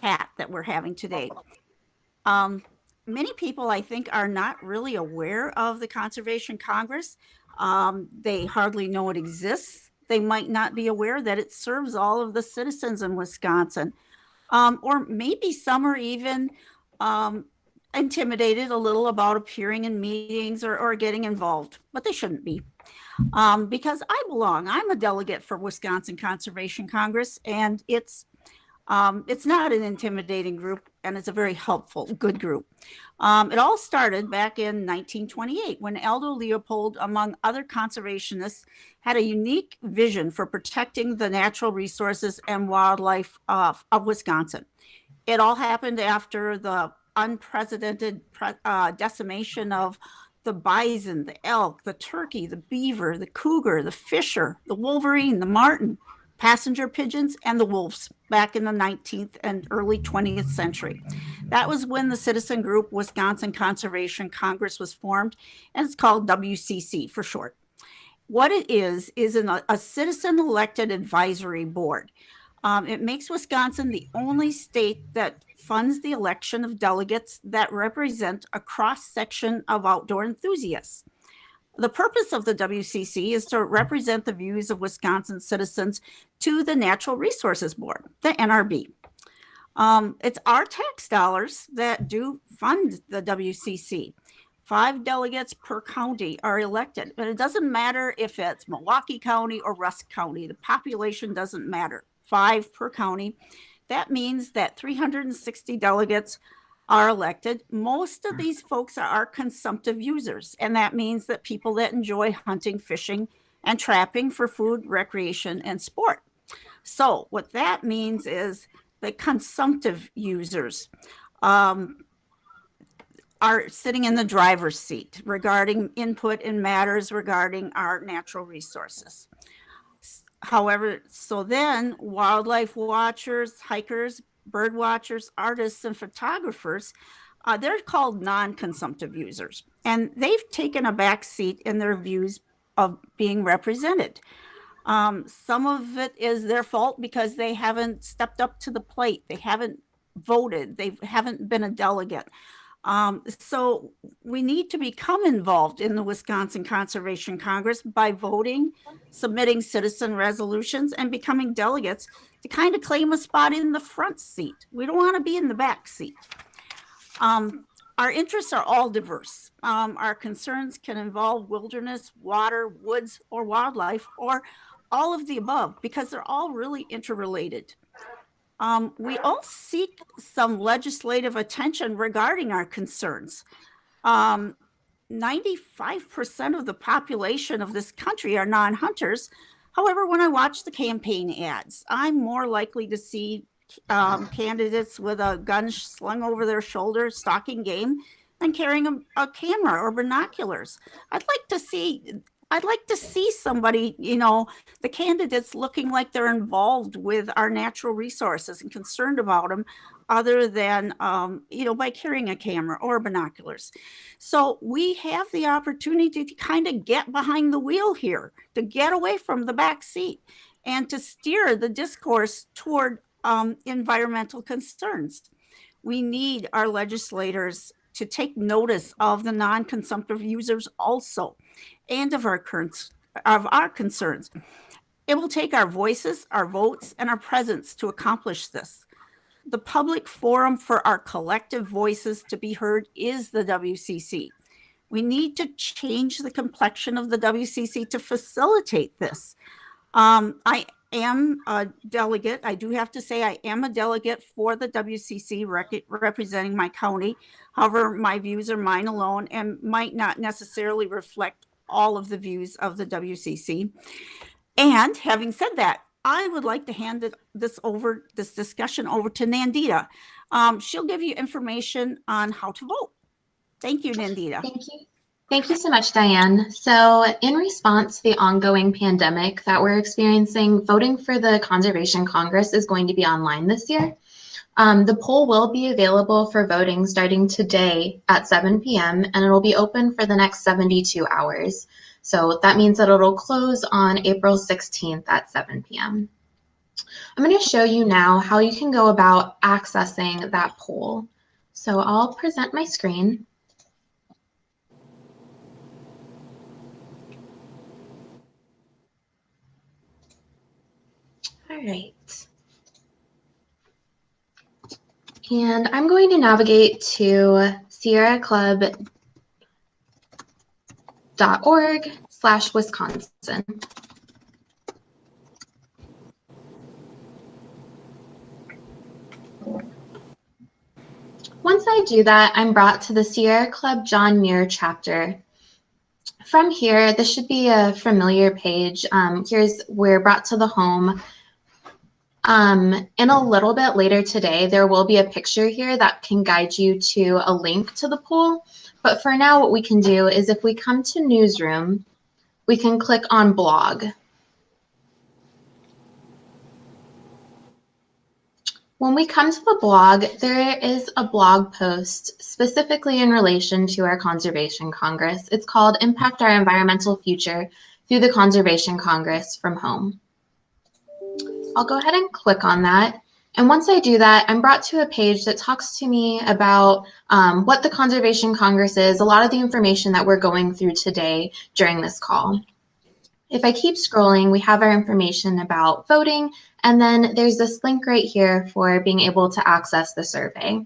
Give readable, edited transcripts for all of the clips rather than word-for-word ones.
chat that we're having today. Many people, I think, are not really aware of the Conservation Congress. They hardly know it exists. They might not be aware that it serves all of the citizens in Wisconsin. Or maybe some are even intimidated a little about appearing in meetings or getting involved, but they shouldn't be. Because I'm a delegate for Wisconsin Conservation Congress, and it's not an intimidating group, and it's a very helpful, good group. It all started back in 1928 when Aldo Leopold, among other conservationists, had a unique vision for protecting the natural resources and wildlife of Wisconsin. It all happened after the unprecedented decimation of the bison, the elk, the turkey, the beaver, the cougar, the fisher, the wolverine, the marten, passenger pigeons, and the wolves back in the 19th and early 20th century. That was when the citizen group Wisconsin Conservation Congress was formed, and it's called WCC for short. What it is a citizen elected advisory board. It makes Wisconsin the only state that funds the election of delegates that represent a cross-section of outdoor enthusiasts. The purpose of the WCC is to represent the views of Wisconsin citizens to the Natural Resources Board, the NRB. It's our tax dollars that do fund the WCC. 5 delegates per county are elected, but it doesn't matter if it's Milwaukee County or Rusk County. The population doesn't matter. 5 per county. That means that 360 delegates are elected. Most of these folks are consumptive users, and that means that people that enjoy hunting, fishing, and trapping for food, recreation, and sport. So what that means is the consumptive users are sitting in the driver's seat regarding input in matters regarding our natural resources. However, so then wildlife watchers, hikers, bird watchers, artists, and photographers, they're called non-consumptive users, and they've taken a back seat in their views of being represented. Some of it is their fault because they haven't stepped up to the plate. They haven't voted. They haven't been a delegate. So we need to become involved in the Wisconsin Conservation Congress by voting, submitting citizen resolutions, and becoming delegates to kind of claim a spot in the front seat. We don't want to be in the back seat. Our interests are all diverse. Our concerns can involve wilderness, water, woods, or wildlife, or all of the above, because they're all really interrelated. We all seek some legislative attention regarding our concerns. 95% of the population of this country are non-hunters. However, when I watch the campaign ads, I'm more likely to see candidates with a gun slung over their shoulder, stalking game, and carrying a camera or binoculars. I'd like to see somebody, the candidates looking like they're involved with our natural resources and concerned about them, other than, by carrying a camera or binoculars. So we have the opportunity to kind of get behind the wheel here, to get away from the back seat, and to steer the discourse toward environmental concerns. We need our legislators to take notice of the non-consumptive users also, and of our concerns. It will take our voices, our votes, and our presence to accomplish this. The public forum for our collective voices to be heard is the WCC. We need to change the complexion of the WCC to facilitate this. I am a delegate. I do have to say I am a delegate for the WCC representing my county. However, my views are mine alone and might not necessarily reflect all of the views of the WCC. And having said that, I would like to hand this discussion over to Nandita. She'll give you information on how to vote. Thank you, Nandita. Thank you. Thank you so much, Diane. So in response to the ongoing pandemic that we're experiencing, voting for the Conservation Congress is going to be online this year. The poll will be available for voting starting today at 7 p.m. and it'll be open for the next 72 hours. So that means that it'll close on April 16th at 7 p.m. I'm going to show you now how you can go about accessing that poll. So I'll present my screen. All right. And I'm going to navigate to sierraclub.org/Wisconsin. Once I do that, I'm brought to the Sierra Club John Muir chapter. From here, this should be a familiar page. We're brought to the home. In a little bit later today, there will be a picture here that can guide you to a link to the poll. But for now, what we can do is if we come to Newsroom, we can click on Blog. When we come to the blog, there is a blog post specifically in relation to our Conservation Congress. It's called Impact Our Environmental Future Through the Conservation Congress from Home. I'll go ahead and click on that. And once I do that, I'm brought to a page that talks to me about what the Conservation Congress is, a lot of the information that we're going through today during this call. If I keep scrolling, we have our information about voting, and then there's this link right here for being able to access the survey.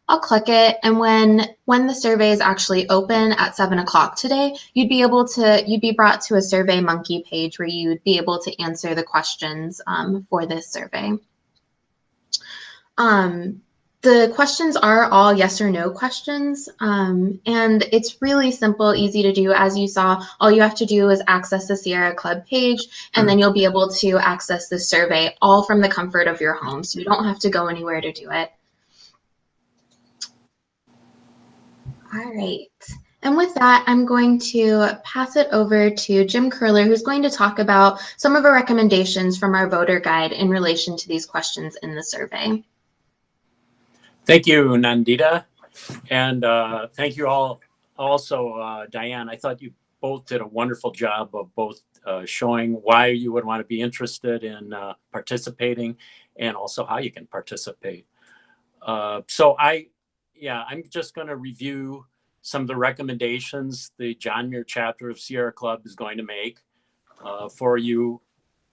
I'll click it, and when the survey is actually open at 7 o'clock today, you'd be brought to a SurveyMonkey page where you'd be able to answer the questions for this survey. The questions are all yes or no questions, and it's really simple, easy to do. As you saw, all you have to do is access the Sierra Club page, and then you'll be able to access the survey all from the comfort of your home, so you don't have to go anywhere to do it. All right. And with that, I'm going to pass it over to Jim Curler, who's going to talk about some of our recommendations from our voter guide in relation to these questions in the survey. Thank you, Nandita. And thank you all also, Diane. I thought you both did a wonderful job of both showing why you would want to be interested in participating and also how you can participate. So I'm just going to review some of the recommendations the John Muir chapter of Sierra Club is going to make for you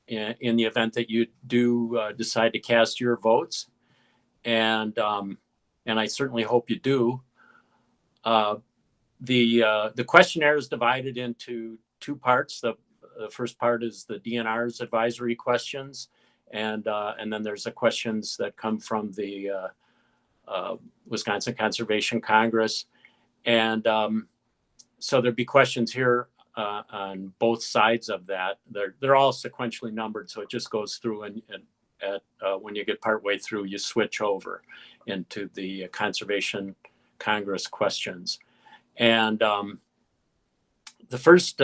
in the event that you do decide to cast your votes. And I certainly hope you do. The questionnaire is divided into two parts. The first part is the DNR's advisory questions, and then there's the questions that come from the Wisconsin Conservation Congress. And so there'd be questions here on both sides of that. They're all sequentially numbered, so it just goes through, and when you get partway through, you switch over into the Conservation Congress questions. And the first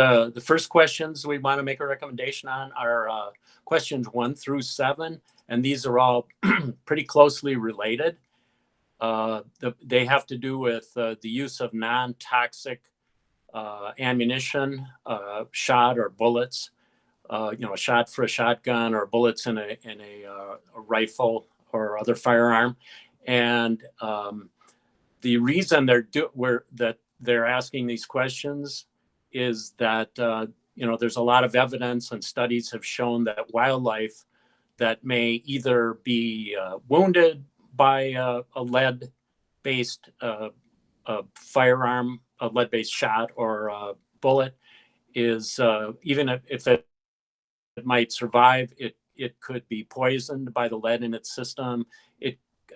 questions we want to make a recommendation on are questions 1 through 7, and these are all pretty closely related. They have to do with the use of non-toxic ammunition, shot or bullets. A shot for a shotgun or bullets in a rifle or other firearm. And the reason they're asking these questions is that there's a lot of evidence and studies have shown that wildlife that may either be wounded by a lead-based firearm, a lead-based shot or bullet, is even if it might survive, it could be poisoned by the lead in its system.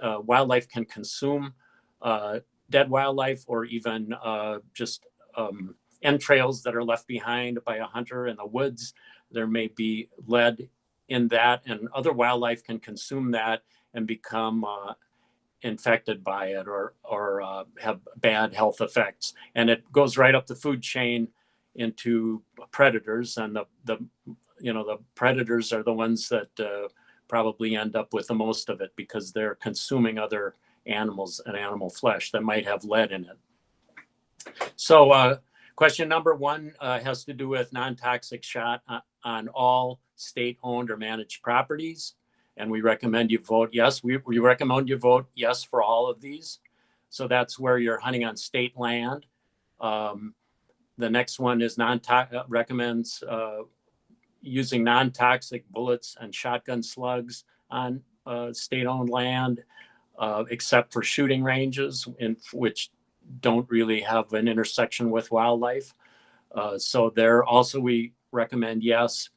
Wildlife can consume dead wildlife or even just entrails that are left behind by a hunter in the woods. There may be lead in that, and other wildlife can consume that and become infected by it or have bad health effects. And it goes right up the food chain into predators, and the predators are the ones that probably end up with the most of it because they're consuming other animals and animal flesh that might have lead in it. So question number 1 has to do with non-toxic shot on all state-owned or managed properties. and we recommend you vote yes. We recommend you vote yes for all of these. So that's where you're hunting on state land. The next one is recommends using non-toxic bullets and shotgun slugs on state-owned land, except for shooting ranges, which don't really have an intersection with wildlife. So there also we recommend yes.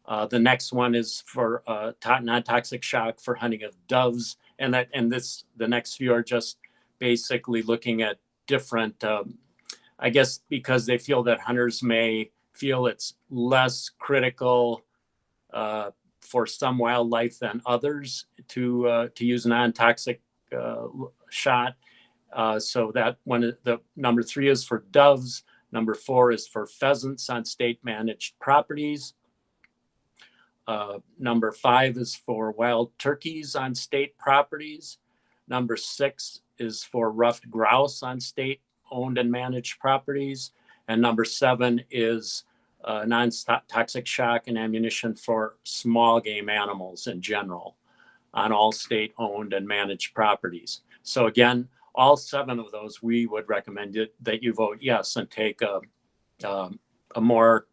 The next one is for non-toxic shock for hunting of doves, and the next few are just basically looking at different. I guess because they feel that hunters may feel it's less critical for some wildlife than others to use non-toxic shot. So that one, the number 3 is for doves. Number 4 is for pheasants on state managed properties. Number 5 is for wild turkeys on state properties. Number 6 is for ruffed grouse on state owned and managed properties. And number 7 is non-toxic shock and ammunition for small game animals in general on all state owned and managed properties. So again, all 7 of those, we would recommend that you vote yes and take a more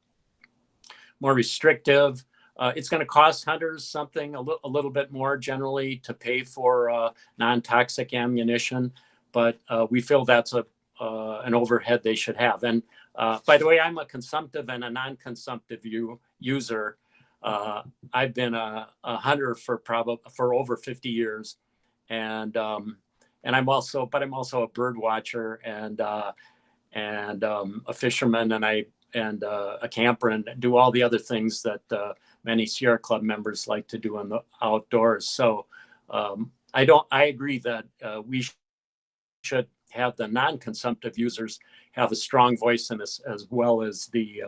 restrictive. It's going to cost hunters something a little bit more generally to pay for non-toxic ammunition, but we feel that's an overhead they should have. And by the way, I'm a consumptive and a non-consumptive user. I've been a hunter for over 50 years, and I'm also a bird watcher and a fisherman, and a camper, and do all the other things that many Sierra Club members like to do in the outdoors. So I agree that we should have the non-consumptive users have a strong voice in this, as well as the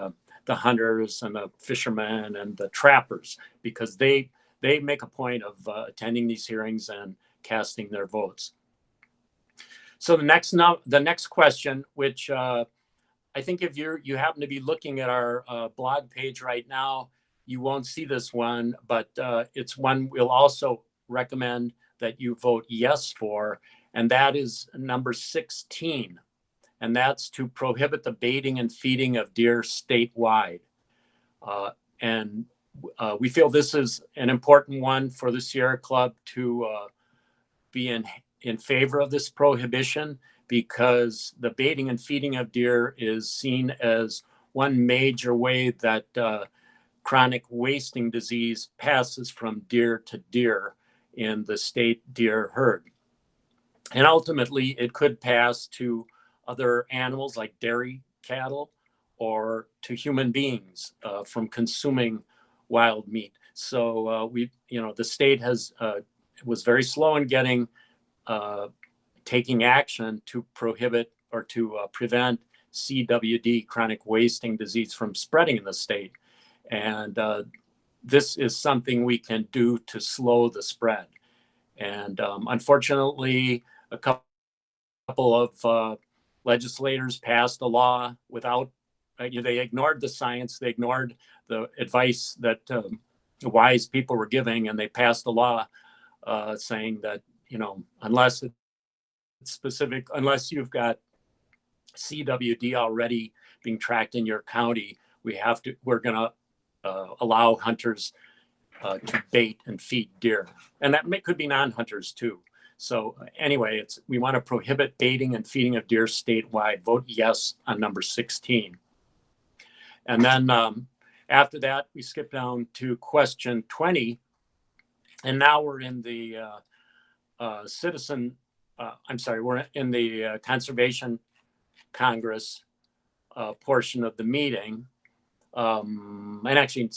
hunters and the fishermen and the trappers, because they make a point of attending these hearings and casting their votes. So the next question, which I think if you happen to be looking at our blog page right now, you won't see this one, but it's one we'll also recommend that you vote yes for, and that is number 16. And that's to prohibit the baiting and feeding of deer statewide. And we feel this is an important one for the Sierra Club to be in favor of this prohibition, because the baiting and feeding of deer is seen as one major way that chronic wasting disease passes from deer to deer in the state deer herd. And ultimately, it could pass to other animals like dairy cattle or to human beings from consuming wild meat. So the state was very slow in taking action to prohibit or to prevent CWD, chronic wasting disease, from spreading in the state. And this is something we can do to slow the spread. And unfortunately, a couple of legislators passed a law without, they ignored the science, they ignored the advice that wise people were giving, and they passed a law saying that, unless it's specific, unless you've got CWD already being tracked in your county, we're going to allow hunters to bait and feed deer. And that could be non-hunters too. So anyway, we want to prohibit baiting and feeding of deer statewide. Vote yes on number 16. And then after that, we skip down to question 20. And now we're in the we're in the Conservation Congress portion of the meeting. And actually,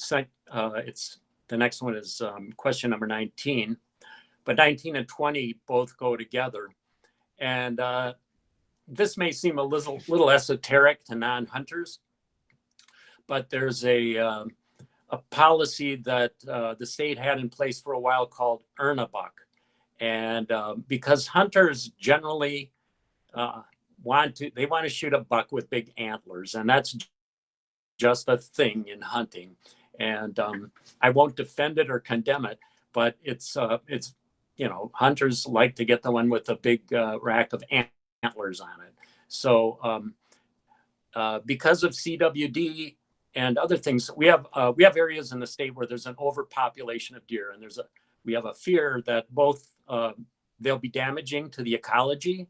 the next one is question number 19. But 19 and 20 both go together. And this may seem a little esoteric to non-hunters, but there's a policy that the state had in place for a while called Earn a Buck. And because hunters generally want to shoot a buck with big antlers, and that's just a thing in hunting. And I won't defend it or condemn it, but it's hunters like to get the one with a big rack of antlers on it. So because of CWD and other things, we have areas in the state where there's an overpopulation of deer, and we have a fear that both they'll be damaging to the ecology.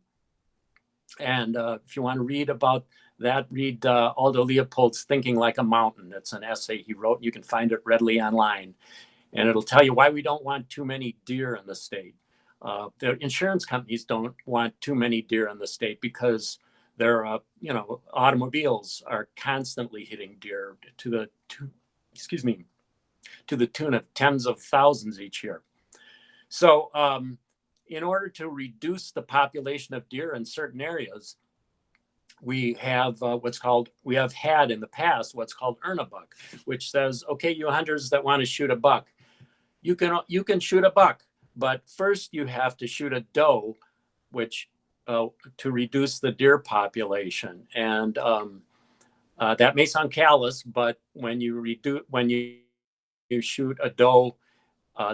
And if you want to read about that, read Aldo Leopold's Thinking Like a Mountain. It's an essay he wrote. You can find it readily online. And it'll tell you why we don't want too many deer in the state. The insurance companies don't want too many deer in the state because their automobiles are constantly hitting deer to the tune of tens of thousands each year. So in order to reduce the population of deer in certain areas, we have had in the past what's called earn a buck, which says, okay, you hunters that want to shoot a buck, you can shoot a buck, but first you have to shoot a doe, which to reduce the deer population. And that may sound callous, but when you shoot a doe,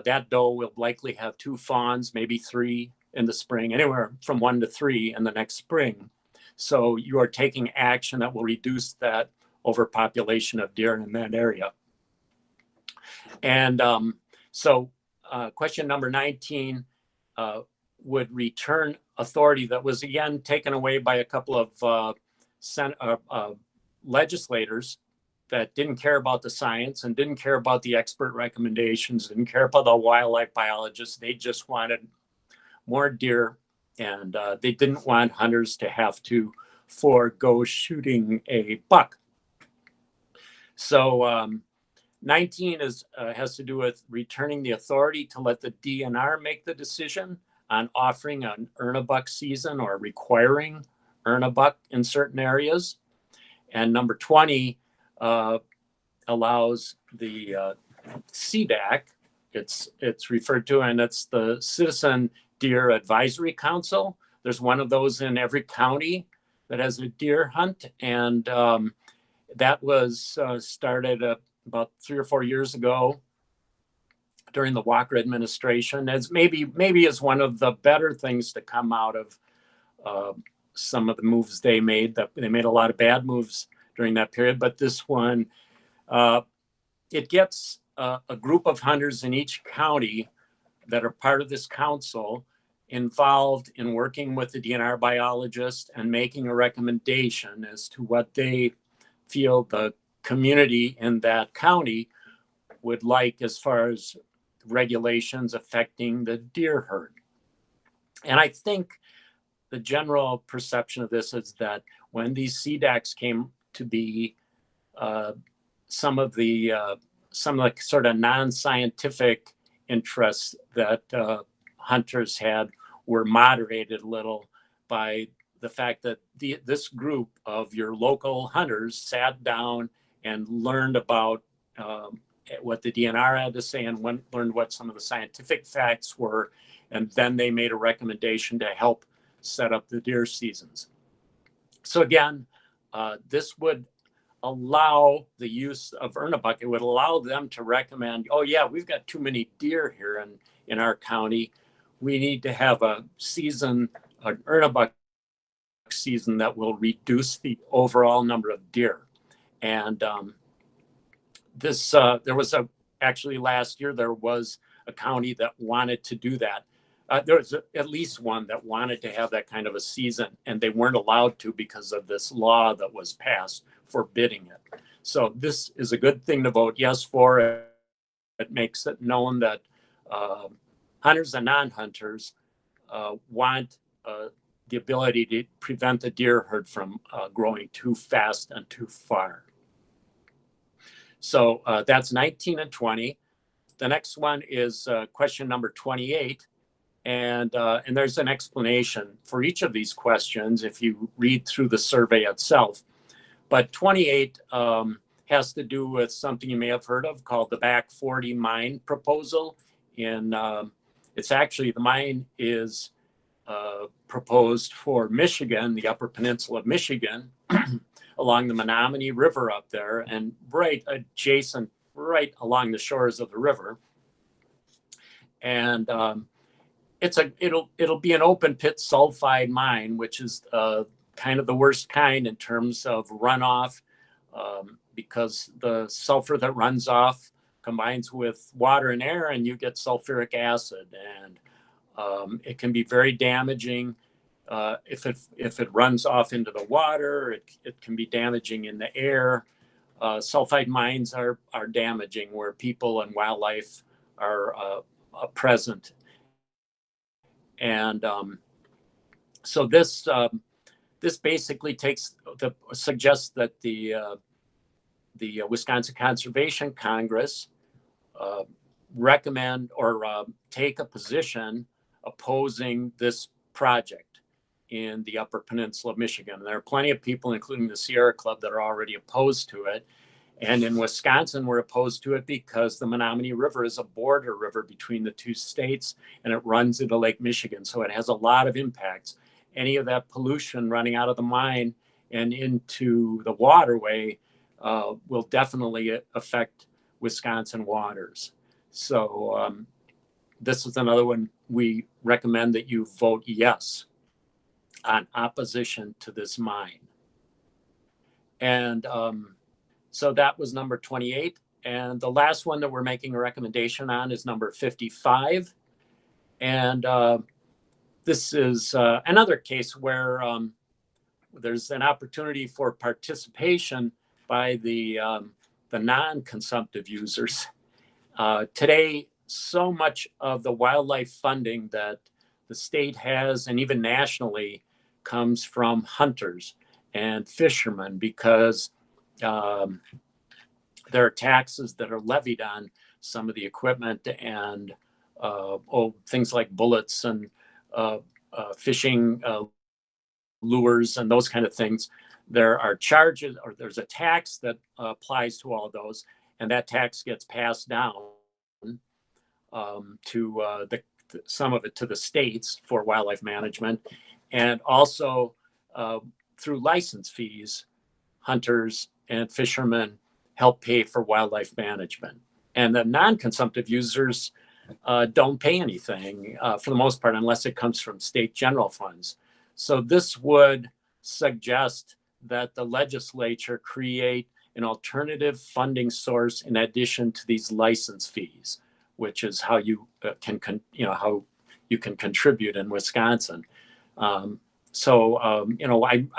that doe will likely have 2 fawns, maybe 3 in the spring, anywhere from 1 to 3 in the next spring. So you are taking action that will reduce that overpopulation of deer in that area. And so question number 19 would return authority that was again taken away by a couple of legislators that didn't care about the science and didn't care about the expert recommendations, didn't care about the wildlife biologists. They just wanted more deer, and they didn't want hunters to have to forego shooting a buck. So 19 has to do with returning the authority to let the DNR make the decision on offering an earn a buck season or requiring earn a buck in certain areas. And number 20 allows the CDAC, it's referred to, and it's the Citizen Deer Advisory Council. There's one of those in every county that has a deer hunt, and that was started about 3 or 4 years ago during the Walker administration, as maybe is one of the better things to come out of some of the moves they made. That they made a lot of bad moves during that period, but this one, it gets a group of hunters in each county that are part of this council involved in working with the DNR biologist and making a recommendation as to what they feel the community in that county would like as far as regulations affecting the deer herd. And I think the general perception of this is that when these CDACs came to be, some of the sort of non-scientific interests that hunters had were moderated a little by the fact that this group of your local hunters sat down and learned about what the DNR had to say and learned what some of the scientific facts were, and then they made a recommendation to help set up the deer seasons. So again, this would allow the use of earn a buck. It would allow them to recommend, oh yeah, we've got too many deer here in our county. We need to have a season, an earn a buck season that will reduce the overall number of deer. And there was actually last year, there was a county that wanted to do that. There was at least one that wanted to have that kind of a season, and they weren't allowed to because of this law that was passed forbidding it. So this is a good thing to vote yes for. It makes it known that hunters and non-hunters want the ability to prevent the deer herd from growing too fast and too far. So that's 19 and 20. The next one is question number 28. And there's an explanation for each of these questions if you read through the survey itself. But 28 has to do with something you may have heard of called the Back 40 mine proposal. It's actually, the mine is proposed for Michigan, the Upper Peninsula of Michigan, along the Menominee River up there, and right adjacent, right along the shores of the river. And it'll be an open pit sulfide mine, which is kind of the worst kind in terms of runoff, because the sulfur that runs off combines with water and air, and you get sulfuric acid, and it can be very damaging. If it runs off into the water, it can be damaging in the air. Sulfide mines are damaging where people and wildlife are present. And so this basically suggests that the Wisconsin Conservation Congress recommend or take a position opposing this project in the Upper Peninsula of Michigan. And there are plenty of people, including the Sierra Club, that are already opposed to it. And in Wisconsin, we're opposed to it because the Menominee River is a border river between the two states, and it runs into Lake Michigan. So it has a lot of impacts. Any of that pollution running out of the mine and into the waterway will definitely affect Wisconsin waters. So this is another one we recommend that you vote yes on opposition to this mine. And so that was number 28. And the last one that we're making a recommendation on is number 55. And this is another case where there's an opportunity for participation by the non-consumptive users. Today, so much of the wildlife funding that the state has, and even nationally, comes from hunters and fishermen, because there are taxes that are levied on some of the equipment and things like bullets and fishing lures and those kind of things. There are charges, or there's a tax that applies to all of those, and that tax gets passed down to some of it to the states for wildlife management, and also through license fees, hunters and fishermen help pay for wildlife management. And the non-consumptive users don't pay anything for the most part, unless it comes from state general funds. So this would suggest that the legislature create an alternative funding source in addition to these license fees, which is how you can contribute in Wisconsin. I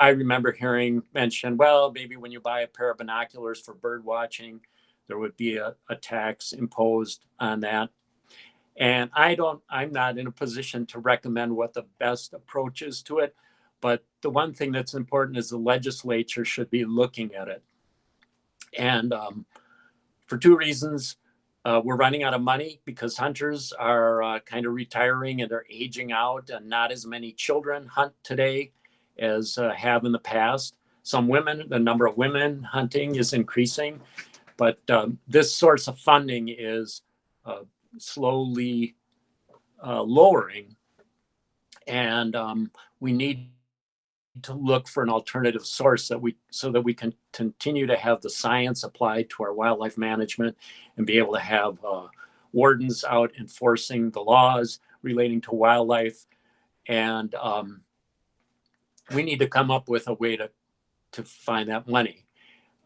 remember hearing mentioned, well, maybe when you buy a pair of binoculars for bird watching, there would be a tax imposed on that. And I'm not in a position to recommend what the best approach is to it. But the one thing that's important is the legislature should be looking at it. And for two reasons, we're running out of money because hunters are kind of retiring and they're aging out, and not as many children hunt today as have in the past. The number of women hunting is increasing, but this source of funding is slowly lowering, and we need to look for an alternative source so that we can continue to have the science applied to our wildlife management and be able to have wardens out enforcing the laws relating to wildlife. And we need to come up with a way to find that money.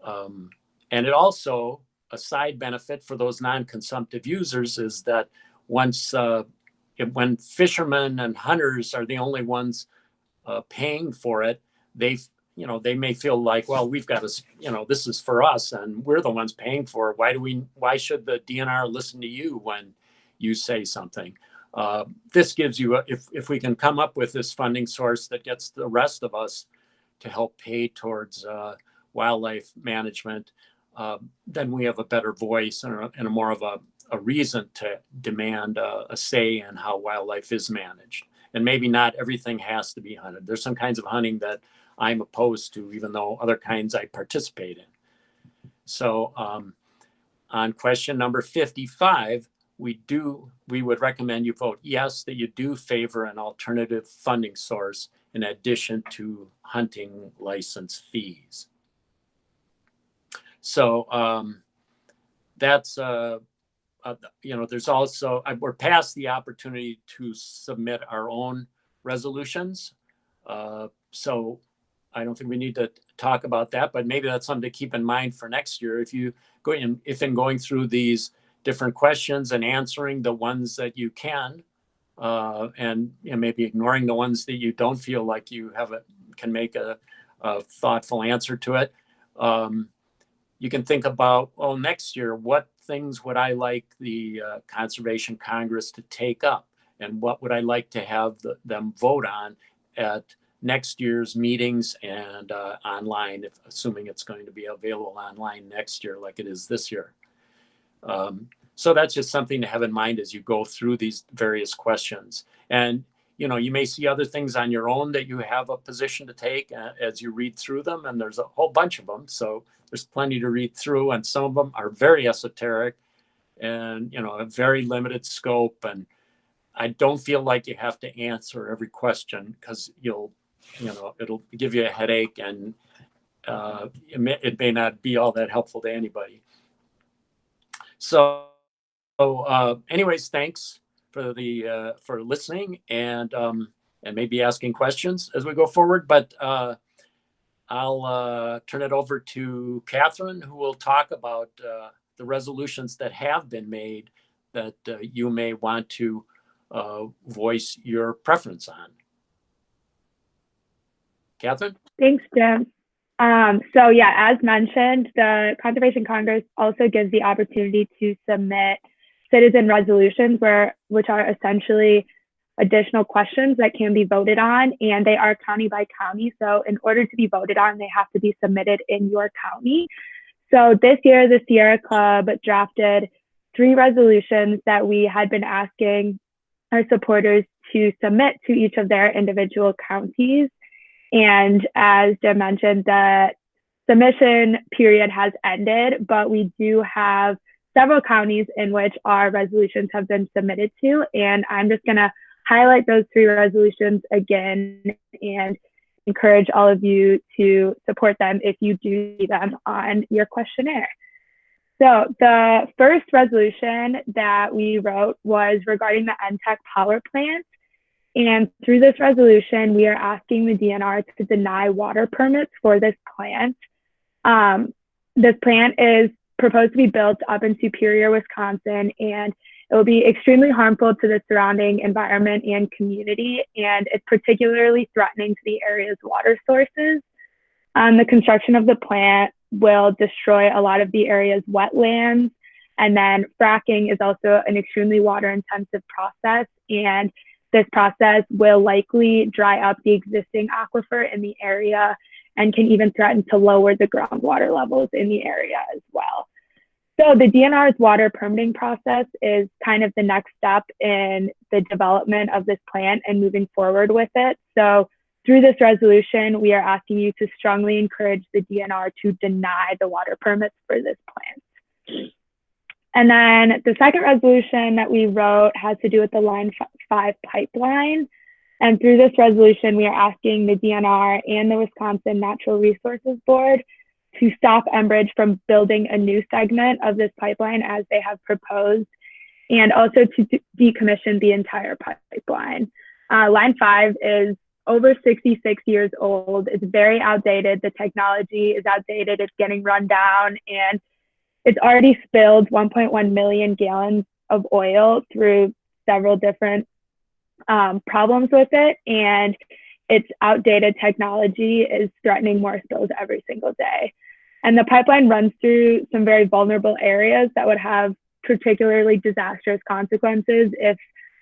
And it also, a side benefit for those non-consumptive users is that when fishermen and hunters are the only ones paying for it, they may feel like, well, we've got to, this is for us and we're the ones paying for it. Why should the DNR listen to you when you say something? This gives you, if we can come up with this funding source that gets the rest of us to help pay towards wildlife management, then we have a better voice and a more of a reason to demand a say in how wildlife is managed. And maybe not everything has to be hunted. There's some kinds of hunting that I'm opposed to, even though other kinds I participate in. So on question number 55, we would recommend you vote yes, that you do favor an alternative funding source in addition to hunting license fees. So that's there's also, we're past the opportunity to submit our own resolutions. So I don't think we need to talk about that, but maybe that's something to keep in mind for next year. If in going through these different questions and answering the ones that you can, and maybe ignoring the ones that you don't feel like you can make a thoughtful answer to it. You can think about, next year, what things would I like the Conservation Congress to take up? And what would I like to have them vote on at next year's meetings and online, assuming it's going to be available online next year like it is this year. So that's just something to have in mind as you go through these various questions. And you may see other things on your own that you have a position to take as you read through them. And there's a whole bunch of them. So there's plenty to read through. And some of them are very esoteric and, a very limited scope. And I don't feel like you have to answer every question because it'll give you a headache and it may not be all that helpful to anybody. So anyways, thanks for listening and maybe asking questions as we go forward. But I'll turn it over to Catherine, who will talk about the resolutions that have been made that you may want to voice your preference on. Catherine? Thanks, Jim. So yeah, as mentioned, the Conservation Congress also gives the opportunity to submit citizen resolutions, which are essentially additional questions that can be voted on, and they are county by county. So in order to be voted on, they have to be submitted in your county. So this year, the Sierra Club drafted 3 resolutions that we had been asking our supporters to submit to each of their individual counties. And as Jim mentioned, the submission period has ended, but we do have several counties in which our resolutions have been submitted to. And I'm just going to highlight those 3 resolutions again and encourage all of you to support them if you do see them on your questionnaire. So the first resolution that we wrote was regarding the NTEC power plant. And through this resolution, we are asking the DNR to deny water permits for this plant. This plant is proposed to be built up in Superior, Wisconsin, and it will be extremely harmful to the surrounding environment and community, and it's particularly threatening to the area's water sources. The construction of the plant will destroy a lot of the area's wetlands, and then fracking is also an extremely water-intensive process, and this process will likely dry up the existing aquifer in the area and can even threaten to lower the groundwater levels in the area as well. So the DNR's water permitting process is kind of the next step in the development of this plant and moving forward with it. So through this resolution, we are asking you to strongly encourage the DNR to deny the water permits for this plant. And then the second resolution that we wrote has to do with the Line 5 pipeline. And through this resolution, we are asking the DNR and the Wisconsin Natural Resources Board to stop Enbridge from building a new segment of this pipeline as they have proposed, and also to decommission the entire pipeline. Line 5 is over 66 years old. It's very outdated. The technology is outdated. It's getting run down, and it's already spilled 1.1 million gallons of oil through several different problems with it. And its outdated technology is threatening more spills every single day. And the pipeline runs through some very vulnerable areas that would have particularly disastrous consequences if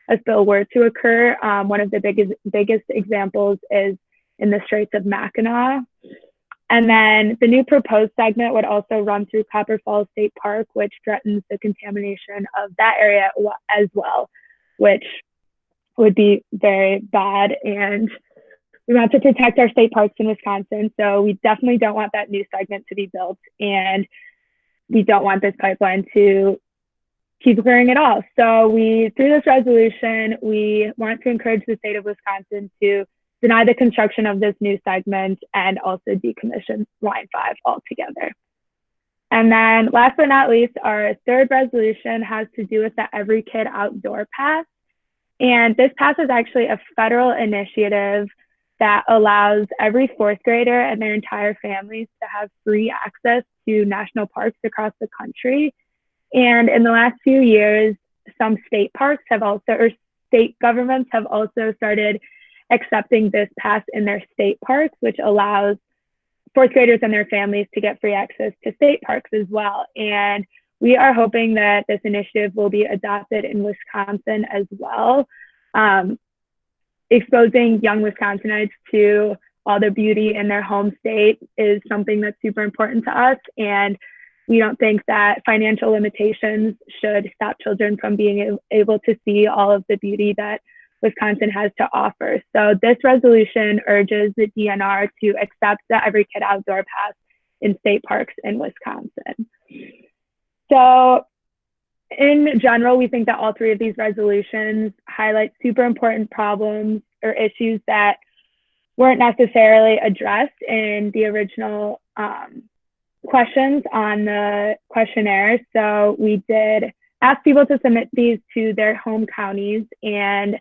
a spill were to occur. One of the biggest examples is in the Straits of Mackinac. And then the new proposed segment would also run through Copper Falls State Park, which threatens the contamination of that area as well, which would be very bad. And we want to protect our state parks in Wisconsin, so we definitely don't want that new segment to be built, and we don't want this pipeline to keep occurring at all. So through this resolution, we want to encourage the state of Wisconsin to deny the construction of this new segment and also decommission Line 5 altogether. And then last but not least, our third resolution has to do with the Every Kid Outdoor Pass. And this pass is actually a federal initiative that allows every fourth grader and their entire families to have free access to national parks across the country. And in the last few years, some state parks have also, or state governments have also started accepting this pass in their state parks, which allows fourth graders and their families to get free access to state parks as well. And we are hoping that this initiative will be adopted in Wisconsin as well. Exposing young Wisconsinites to all the beauty in their home state is something that's super important to us. And we don't think that financial limitations should stop children from being able to see all of the beauty that Wisconsin has to offer. So this resolution urges the DNR to accept the Every Kid Outdoor Pass in state parks in Wisconsin. So in general, we think that all three of these resolutions highlight super important problems or issues that weren't necessarily addressed in the original questions on the questionnaire. So we did ask people to submit these to their home counties. And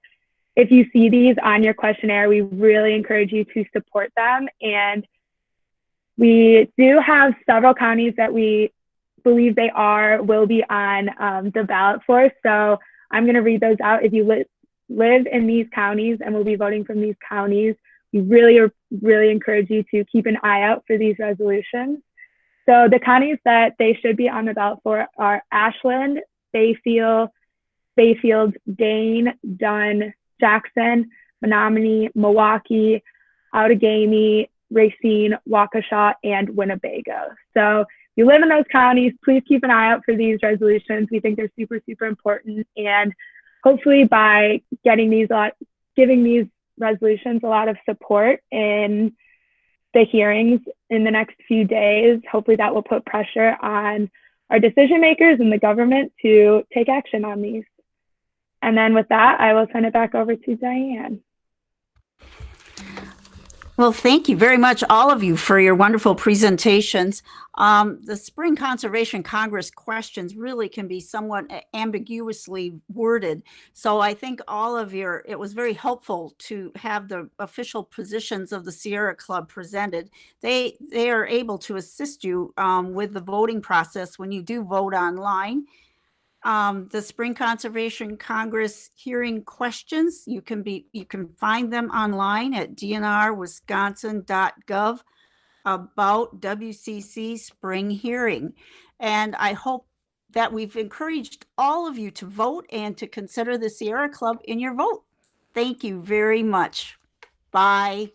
if you see these on your questionnaire, we really encourage you to support them. And we do have several counties that we believe they will be on the ballot for. So I'm going to read those out. If you live in these counties and will be voting from these counties, we really encourage you to keep an eye out for these resolutions. So the counties that they should be on the ballot for are Ashland, Bayfield, Dane, Dunn, Jackson, Menominee, Milwaukee, Outagamie, Racine, Waukesha, and Winnebago. So if you live in those counties, please keep an eye out for these resolutions. We think they're super, super important. And hopefully by giving these resolutions a lot of support in the hearings in the next few days, hopefully that will put pressure on our decision makers and the government to take action on these. And then with that, I will turn it back over to Diane. Well, thank you very much, all of you, for your wonderful presentations. The Spring Conservation Congress questions really can be somewhat ambiguously worded. So I think it was very helpful to have the official positions of the Sierra Club presented. They are able to assist you with the voting process when you do vote online. The Spring Conservation Congress hearing questions, you can find them online at dnrwisconsin.gov about WCC Spring Hearing. And I hope that we've encouraged all of you to vote and to consider the Sierra Club in your vote. Thank you very much. Bye.